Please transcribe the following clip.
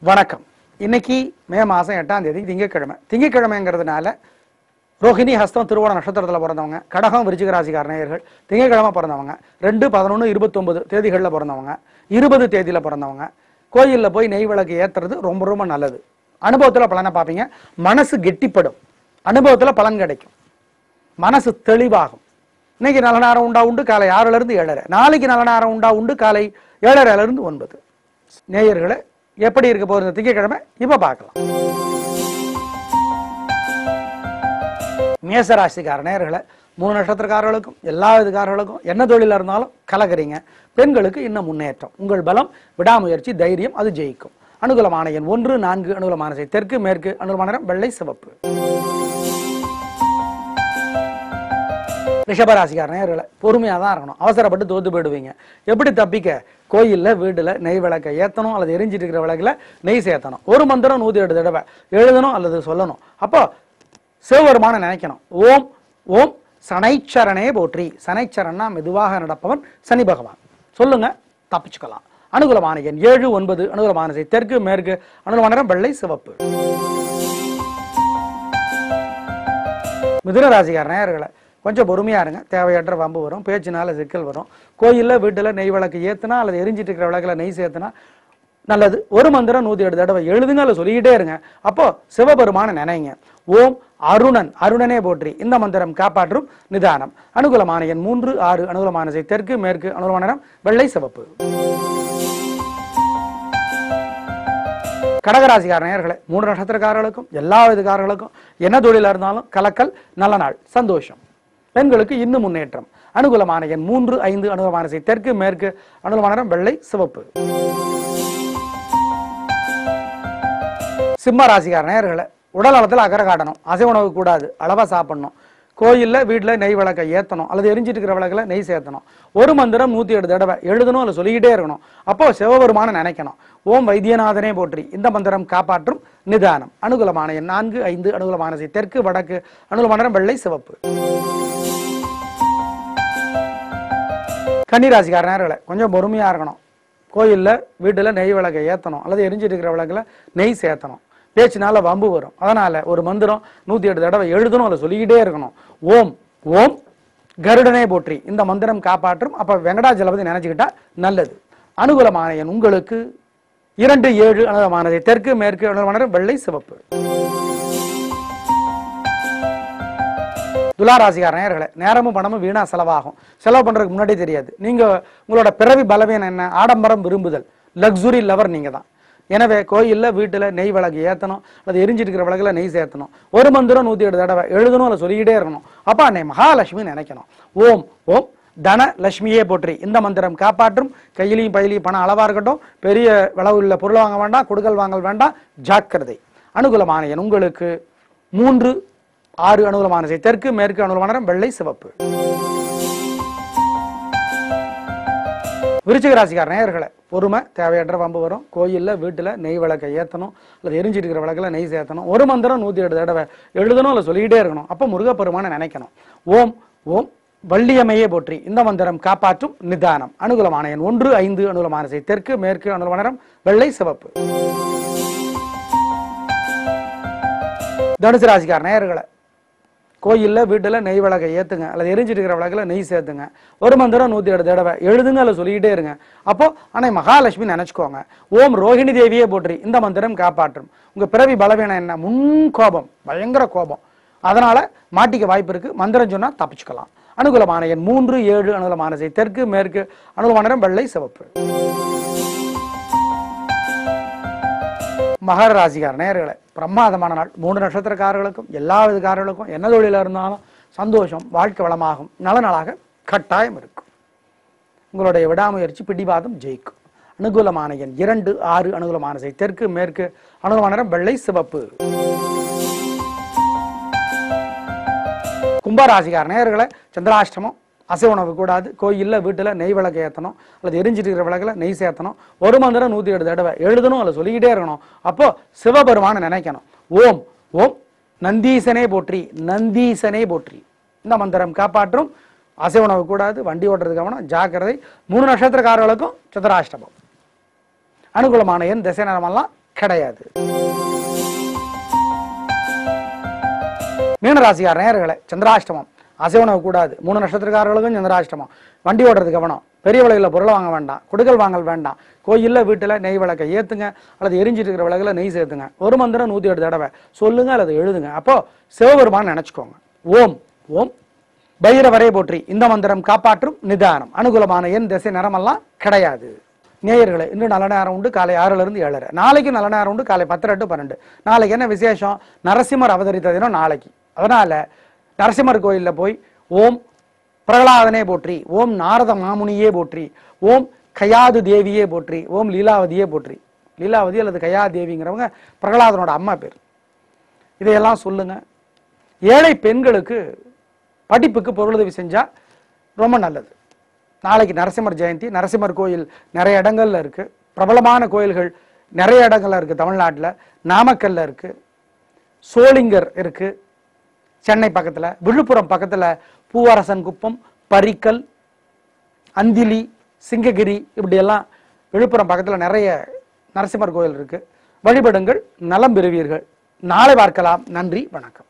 வணக்கம். இன்னைக்கு மே மாதம் 8ஆம் தேதி திங்கட்கிழமை. திங்கட்கிழமைங்கிறதுனால ரோஹிணி, ஹஸ்தம், திருவோண நட்சத்திரத்தில் பிறந்தவங்க, கடகம், விருச்சிக ராசிக்கார நேயர்கள், திங்கட்கிழமை பிறந்தவங்க, 2, 11, 29 தேதிகளில் பிறந்தவங்க, 20 தேதியில் பிறந்தவங்க கோயிலில் போய் நெய் விளக்கு ஏற்றுறது ரொம்ப ரொம்ப நல்லது. அனுபவத்தில் பலனை பார்ப்பீங்க. மனசு கெட்டிப்படும், அனுபவத்தில் பலன் கிடைக்கும், மனசு தெளிவாகும். இன்னைக்கு நல்ல நேரம் உண்டு காலை 6லிருந்து 7:30. நாளைக்கு நல்ல நேரம் உண்டு காலை 7:30லிருந்து 9. நேயர்களை எப்படி இருக்க போகிறது திங்கட்கிழமை இப்ப பார்க்கலாம். மேசராசிக்கார நேயர்களை 3 நட்சத்திரக்காரர்களுக்கும் எல்லா விதக்காரர்களுக்கும் என்ன தொழில இருந்தாலும் கலக்குறீங்க. பெண்களுக்கு இன்னும் முன்னேற்றம். உங்கள் பலம், விடாமுயற்சி, தைரியம் அது ஜெயிக்கும். அனுகூலமான எண் 1, 4. அனுகூலமான திசை தெற்கு மேற்கு. அனுகூலமான நிறம் வெள்ளை சிவப்பு. ரிஷபராசிக்கார நேயர்களை பொறுமையாக தான் இருக்கணும். அவசரப்பட்டு தோத்து போயிடுவீங்க. எப்படி தப்பிக்க? கோயிலில் வீட்டில் நெய் விளக்கை ஏற்றணும் அல்லது எரிஞ்சிட்டு இருக்கிற விளக்கில் நெய் சேர்த்தணும். ஒரு மந்திரம் 108 தடவை எழுதணும் அல்லது சொல்லணும். அப்போ சிவபெருமான நினைக்கணும். ஓம் ஓம் சனைச்சரனே போற்றி. சனைச்சரன்னா மெதுவாக நடப்பவன் சனி பகவான். சொல்லுங்க, தப்பிச்சுக்கலாம். அனுகூலமான எண் 7, 9. அனுகூலமான திசை தெற்கு மேற்கு. அனுகூலமான நிறம் வெள்ளை சிவப்பு. மிதுன ராசிக்கார நேயர்களை கொஞ்சம் பொறுமையா இருங்க. தேவையற்ற வம்பு வரும், பேச்சினால சிக்கல் வரும். கோயிலில் வீட்டில் நெய் விளக்கு ஏற்றுனா அல்லது எரிஞ்சிட்டு இருக்கிற விளக்கில் நெய் சேர்த்துனா நல்லது. ஒரு மந்திரம் 108 தடவை எழுதுங்க அல்லது சொல்லிக்கிட்டே இருங்க. அப்போ சிவபெருமான நினைங்க. ஓம் அருணன், அருணனே போற்றி. இந்த மந்திரம் காப்பாற்றும் நிதானம். அனுகூலமான எண் 3, 6. அனுகூலமான திசை தெற்கு மேற்கு. அனுகூலமான நிறம் வெள்ளை சிவப்பு. கடகராசிக்கார நேயர்களை 3 நட்சத்திரக்காரர்களுக்கும் எல்லா விதக்காரர்களுக்கும் என்ன தொழிலாக இருந்தாலும் கலக்கல், நல்ல நாள், சந்தோஷம். பெண்களுக்கு இன்னும் முன்னேற்றம். அனுகூலமான எண் 3, 5. அனுகூலமான திசை தெற்கு மேற்கு. அனுகூலமான நிறம் வெள்ளை சிவப்பு. சிம்ம ராசிக்கார நேயர்களை உடல் நலத்தில் அக்கறை காட்டணும். அசை உணவு கூடாது, அளவா சாப்பிடணும். கோயிலில் வீட்டில் நெய் விளக்கை ஏற்றணும் அல்லது எரிஞ்சிட்டு இருக்கிற விளக்கில் நெய் சேர்த்தணும். ஒரு மந்திரம் 108 தடவை எழுதணும் அல்லது சொல்லிக்கிட்டே இருக்கணும். அப்போ சிவபெருமான நினைக்கணும். ஓம் வைத்தியநாதனே போற்றி. இந்த மந்திரம் காப்பாற்றும் நிதானம். அனுகூலமான எண் 4, 5. அனுகூலமான திசை தெற்கு வடக்கு. அனுகூலமான நிறம் வெள்ளை சிவப்பு. கன்னிராசிக்கார நேயர்களை கொஞ்சம் பொறுமையா இருக்கணும். கோயிலில் வீட்டில் நெய் விளக்கை ஏற்றணும் அல்லது எரிஞ்சிட்டு இருக்கிற விளக்கில் நெய் சேர்த்தணும். பேச்சினால வம்பு வரும். அதனால ஒரு மந்திரம் 108 தடவை எழுதணும் அல்லது சொல்லிக்கிட்டே இருக்கணும். ஓம் ஓம் கருடனே போற்றி. இந்த மந்திரம் காப்பாற்றும். அப்ப வெங்கடாஜலபதி நினைச்சுக்கிட்டா நல்லது. அனுகூலமான எண் உங்களுக்கு 2, 7. அனுகூலமானது தெற்கு மேற்கு. அனுகூலமான வெள்ளை சிவப்பு. துளாராசிக்கார நேயர்களை நேரமும் பணமும் வீணா செலவாகும். செலவு பண்றதுக்கு முன்னாடி தெரியாது. நீங்க உங்களோட பிறவி பலவீனம் என்ன? ஆடம்பரம் விரும்புதல், லக்ஸுரி லவர் நீங்க தான். எனவே கோயிலில் வீட்டில் நெய் விளக்கு ஏற்றணும் அல்லது எரிஞ்சிட்டு இருக்கிற விளக்கில் நெய் சேர்த்தணும். ஒரு மந்திரம் 108 தடவை எழுதணும் அல்லது சொல்லிக்கிட்டே இருக்கணும். அப்போ அன்னை மகாலட்சுமி நினைக்கணும். ஓம் ஓம் தன லட்சுமியே போற்றி. இந்த மந்திரம் காப்பாற்றும். கையிலையும் பையிலையும் பணம் அளவா இருக்கட்டும். பெரிய விளவு உள்ள பொருள் வாங்க வேண்டாம், கொடுக்கல் வாங்கல் வேண்டாம், ஜாக்கிரதை. அனுகூலமான எண் உங்களுக்கு 3, 6. அனுகூலமான திசை தெற்கு மேற்கு. அனுகூலமான நிறம் வெள்ளை சிவப்பு. விருச்சிக ராசிக்கார நேயர்களை பொறுமை, தேவையற்ற வம்பு வரும். கோயிலில் வீட்டில் நெய் விளக்கை ஏற்றணும் அல்லது எரிஞ்சிட்டு இருக்கிற விளக்கில் நெய் சேர்த்தணும். ஒரு மந்திரம் 108 தடவை எழுதணும் அல்லது சொல்லிக்கிட்டே இருக்கணும். அப்போ முருகப்பெருமான நினைக்கணும். ஓம் ஓம் வள்ளியம்மையே போற்றி. இந்த மந்திரம் காப்பாற்றும் நிதானம். அனுகூலமான எண் 1, 5. அனுகூலமான திசை தெற்கு மேற்கு. அனுகூலமான நிறம் வெள்ளை சிவப்பு. தனுசு ராசிக்கார நேயர்களை கோயிலில் வீட்டில் நெய் விளக்கை ஏற்றுங்க அல்லது எரிஞ்சிட்டு இருக்கிற விளக்கில் நெய் சேர்த்துங்க. ஒரு மந்திரம் 108 தடவை எழுதுங்க அல்லது சொல்லிக்கிட்டே இருங்க. அப்போ அன்னை மகாலட்சுமி நினைச்சுக்கோங்க. ஓம் ரோஹிணி தேவியே போற்றி. இந்த மந்திரம் காப்பாற்றும். உங்க பிறவி பலவீனம் என்ன? முன் கோபம், பயங்கர கோபம். அதனால மாட்டிக்க வாய்ப்பு இருக்கு. மந்திரம் சொன்னா தப்பிச்சுக்கலாம். அனுகூலமான எண் 3, 7. அனுகூலமான திசை தெற்கு மேற்கு. அனுகூலமான நிறம் வெள்ளை சிவப்பு. மகர ராசிக்கார நேயர்களை பிரமாதமான நாள். 3 நட்சத்திரக்காரர்களுக்கும் எல்லா விதக்காரர்களுக்கும் என்ன தொழில இருந்தாலும் சந்தோஷம், வாழ்க்கை வளமாகும், நல்ல நாளாக கட்டாயம் இருக்கும். உங்களுடைய விடாமுயற்சி பிடிவாதம் ஜெயிக்கும். அனுகூலமான எண் 2, 6. அனுகூலமான திசை தெற்கு மேற்கு. அனுகூலமான நிறம் வெள்ளை சிவப்பு. கும்பராசிக்கார நேயர்களை சந்திராஷ்டமம், அசை உணவு கூடாது. கோயிலில் வீட்டில் நெய் விளக்கு ஏற்றணும் அல்லது எரிஞ்சிட்டு இருக்கிற விளக்கில் நெய் சேர்த்தணும். ஒரு மந்திரம் 108 தடவை எழுதணும் அல்லது சொல்லிக்கிட்டே இருக்கணும். அப்போ சிவபெருமான நினைக்கணும். ஓம் ஓம் நந்தீசனே போற்றி. நந்தீசனே போற்றி. இந்த மந்திரம் காப்பாற்றும். அசை உணவு கூடாது. வண்டி ஓட்டுறது கவனம், ஜாக்கிரதை. 3 நட்சத்திரக்காரர்களுக்கும் சந்திராஷ்டமம். அனுகூலமான எண் திசை நேரமெல்லாம் கிடையாது. மீனராசிக்கார நேயர்களே, சந்திராஷ்டமம் அசைவனவு கூடாது. 3 நட்சத்திரக்காரர்களுக்கும் சந்திராஷ்டமம். வண்டி ஓடுறது கவனம். பெரிய விலையில் பொருளை வாங்க வேண்டாம், கொடுக்கல் வாங்கல் வேண்டாம். கோயிலில் வீட்டில் நெய் விளக்கை ஏற்றுங்க, அல்லது எரிஞ்சிட்டு இருக்கிற விளக்கில் நெய் சேர்த்துங்க. ஒரு மந்திரம் 108 தடவை சொல்லுங்க அல்லது எழுதுங்க. அப்போ சிவபெருமான் நினைச்சுக்கோங்க. ஓம் ஓம் பைரவரே போற்றி. இந்த மந்திரம் காப்பாற்றும் நிதானம். அனுகூலமான எண் திசை நிறமெல்லாம் கிடையாது. நேயர்களே, இன்று நல்ல நேரம் உண்டு காலை 6லிருந்து 7:30. நாளைக்கு நல்ல நேரம் உண்டு காலை 10 to 12. நாளைக்கு என்ன விசேஷம்? நரசிம்மர் அவதரித்த தினம் நாளைக்கு. அதனால நரசிம்மர் கோயிலில் போய் ஓம் பிரகலாதனே போற்றி, ஓம் நாரத மாமுனியே போற்றி, ஓம் கயாது தேவியே போற்றி, ஓம் லீலாவதியே போற்றி. லீலாவதி அல்லது கயா தேவிங்கிறவங்க பிரகலாதனோட அம்மா பேர். இதையெல்லாம் சொல்லுங்க. ஏழை பெண்களுக்கு படிப்புக்கு பொருளுதவி செஞ்சா ரொம்ப நல்லது. நாளைக்கு நரசிம்மர் ஜெயந்தி. நரசிம்மர் கோயில் நிறைய இடங்கள்ல இருக்கு. பிரபலமான கோயில்கள் நிறைய இடங்கள்ல இருக்கு. தமிழ்நாட்டில் நாமக்கல்ல இருக்கு, சோளிங்கர் இருக்கு, சென்னை பக்கத்துல, விழுப்புரம் பக்கத்துல பூவரசன் குப்பம், பரிக்கல், அந்திலி, சிங்ககிரி, இப்படியெல்லாம் விழுப்புரம் பக்கத்துல நிறைய நரசிம்மர் கோயில் இருக்கு. வழிபடுங்கள், நலம் பெறுவீர்கள். நாளை பார்க்கலாம். நன்றி, வணக்கம்.